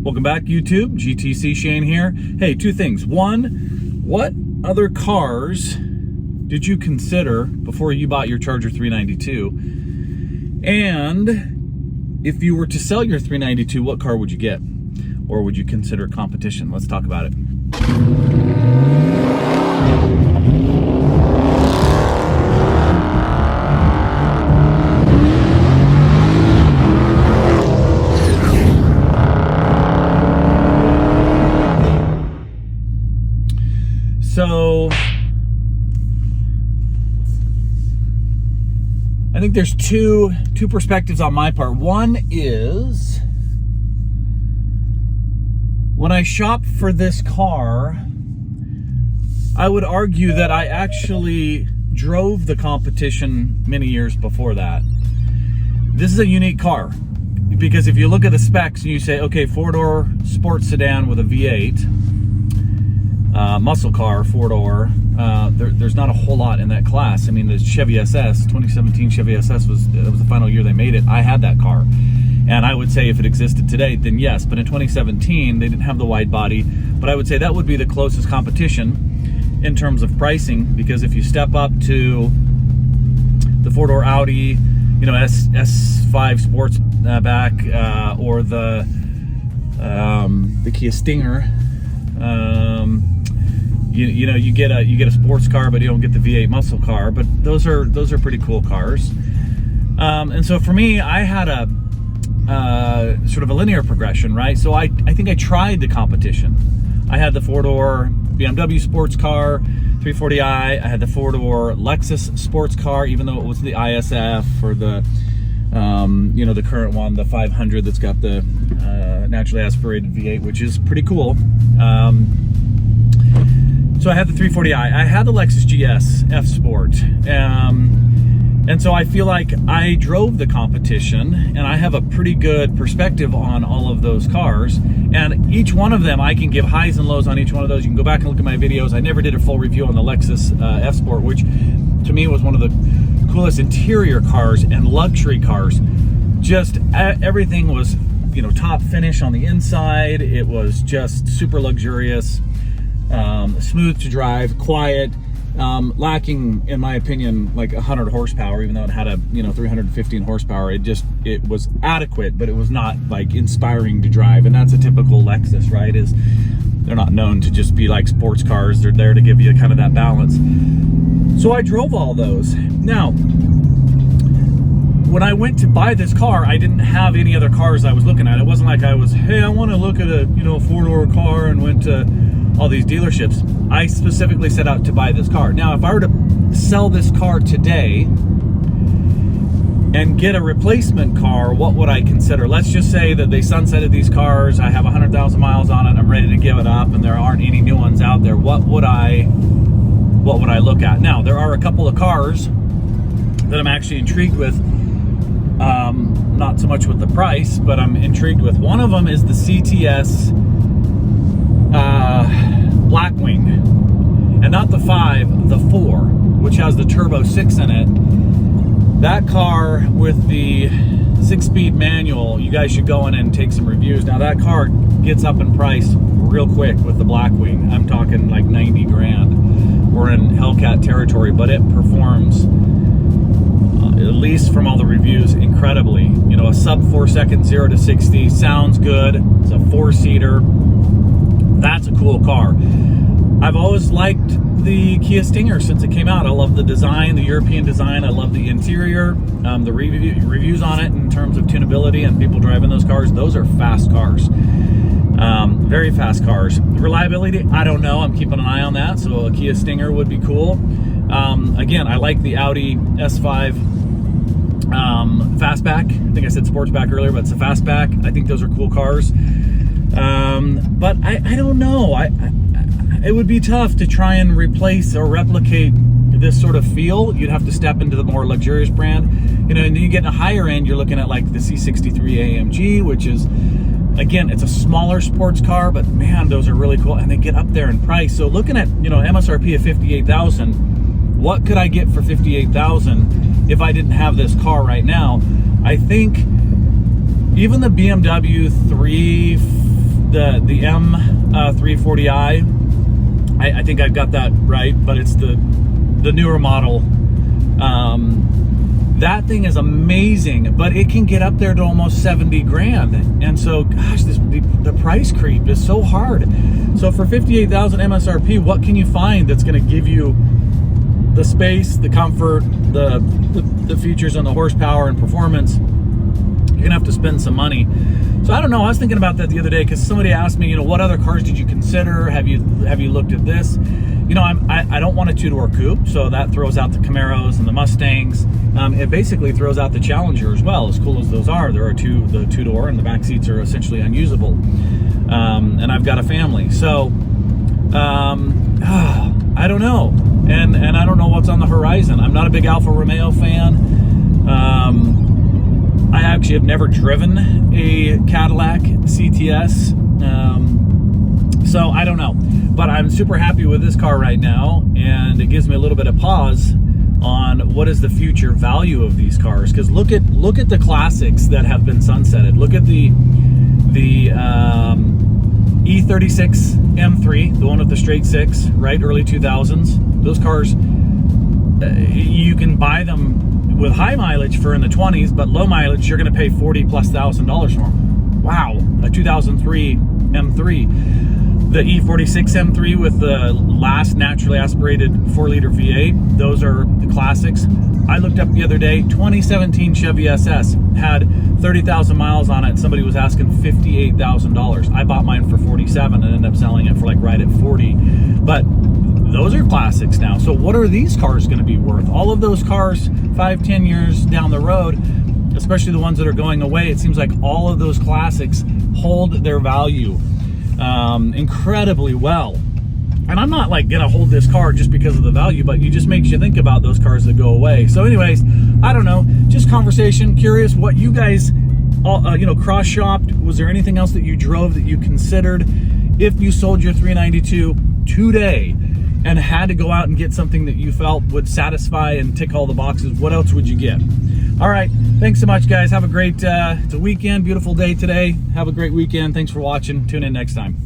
Welcome back, YouTube. GTC Shane here. Hey, two things. One, what other cars did you consider before you bought your Charger 392? And if you were to sell your 392, what car would you get? Or would you consider competition? Let's talk about it. So I think there's two perspectives on my part. One is when I shopped for this car, I would argue that I actually drove the competition many years before that. This is a unique car because if you look at the specs and you say, okay, four-door sports sedan with a V8, muscle car, four-door, there's not a whole lot in that class. I mean, the Chevy SS, 2017 Chevy SS was the final year they made it. I had that car. And I would say if it existed today, then yes. But in 2017, they didn't have the wide body. But I would say that would be the closest competition in terms of pricing, because if you step up to the four-door Audi, you know, S5 Sportsback, or the Kia Stinger, you know, you get a sports car, but you don't get the V8 muscle car. But those are pretty cool cars. And so for me, I had a sort of a linear progression, right? So I think I tried the competition. I had the four-door BMW sports car 340i. I had the four-door Lexus sports car, even though it was the ISF or the you know, the current one, the 500 that's got the naturally aspirated V8, which is pretty cool. So I had the 340i. I had the Lexus GS F Sport. And so I feel like I drove the competition, and I have a pretty good perspective on all of those cars. And each one of them, I can give highs and lows on each one of those. You can go back and look at my videos. I never did a full review on the Lexus F Sport, which to me was one of the coolest interior cars and luxury cars. Just everything was, you know, top finish on the inside. It was just super luxurious, smooth to drive, quiet. Lacking, in my opinion, like 100 horsepower, even though it had a, you know, 315 horsepower. It was adequate, but it was not like inspiring to drive. And that's a typical Lexus, right? Is they're not known to just be like sports cars. They're there to give you kind of that balance. So I drove all those. Now, when I went to buy this car, I didn't have any other cars I was looking at. It wasn't like I was, hey, I want to look at a, you know, four-door car, and went to all these dealerships. I specifically set out to buy this car. Now, if I were to sell this car today and get a replacement car, what would I consider? Let's just say that they sunsetted these cars. I have 100,000 miles on it. I'm ready to give it up, and there aren't any new ones out there. What would I look at? Now, there are a couple of cars that I'm actually intrigued with. Not so much with the price, but I'm intrigued with. One of them is the CTS Blackwing, and not the 5, the 4, which has the Turbo 6 in it. That car with the 6-speed manual, you guys should go in and take some reviews. Now that car gets up in price real quick with the Blackwing. I'm talking like 90 grand. We're in Hellcat territory, but it performs, at least from all the reviews, incredibly. You know, a sub 4 second 0 to 60, sounds good. It's a 4-seater. That's a cool car. I've always liked the Kia Stinger since it came out. I love the design, the European design. I love the interior, the reviews on it in terms of tunability and people driving those cars. Those are fast cars, very fast cars. Reliability, I don't know. I'm keeping an eye on that. So a Kia Stinger would be cool. Again, I like the Audi S5 Fastback. I think I said Sportsback earlier, but it's a Fastback. I think those are cool cars. But I don't know. It would be tough to try and replace or replicate this sort of feel. You'd have to step into the more luxurious brand. You know, and then you get in a higher end, you're looking at like the C63 AMG, which is, again, it's a smaller sports car, but man, those are really cool, and they get up there in price. So looking at, you know, MSRP of $58,000, what could I get for $58,000 if I didn't have this car right now? I think even the BMW the M340i. I think I've got that right, but it's the newer model. That thing is amazing, but it can get up there to almost 70 grand. And so, gosh, the price creep is so hard. So for 58,000 MSRP, what can you find that's going to give you the space, the comfort, the features on the horsepower and performance? You're gonna have to spend some money. So I don't know, I was thinking about that the other day because somebody asked me, what other cars did you consider? Have you looked at this? I don't want a two-door coupe, so that throws out the Camaros and the Mustangs. It basically throws out the Challenger as well, as cool as those are. There are the two-door, and the back seats are essentially unusable. And I've got a family, so I don't know, and I don't know what's on the horizon. I'm not a big Alfa Romeo fan. I actually have never driven a Cadillac CTS, so I don't know. But I'm super happy with this car right now, and it gives me a little bit of pause on what is the future value of these cars. Because look at the classics that have been sunsetted. Look at the E36 M3, the one with the straight six, right? Early 2000s. Those cars, you can buy them with high mileage for in the 20s, but low mileage, you're going to pay $40,000+ for them. Wow. A 2003 M3. The E46 M3 with the last naturally aspirated 4-liter V8, those are the classics. I looked up the other day, 2017 Chevy SS had 30,000 miles on it. Somebody was asking $58,000. I bought mine for 47 and ended up selling it for like right at 40. But those are classics now. So what are these cars going to be worth? All of those cars 5-10 years down the road, especially the ones that are going away, it seems like all of those classics hold their value incredibly well. And I'm not like gonna hold this car just because of the value, but it just makes you think about those cars that go away. So anyways, I don't know, just conversation, curious what you guys cross-shopped. Was there anything else that you drove that you considered? If you sold your 392 today and had to go out and get something that you felt would satisfy and tick all the boxes, what else would you get? All right, thanks so much, guys. Have a great it's a weekend, beautiful day today. Have a great weekend. Thanks for watching. Tune in next time.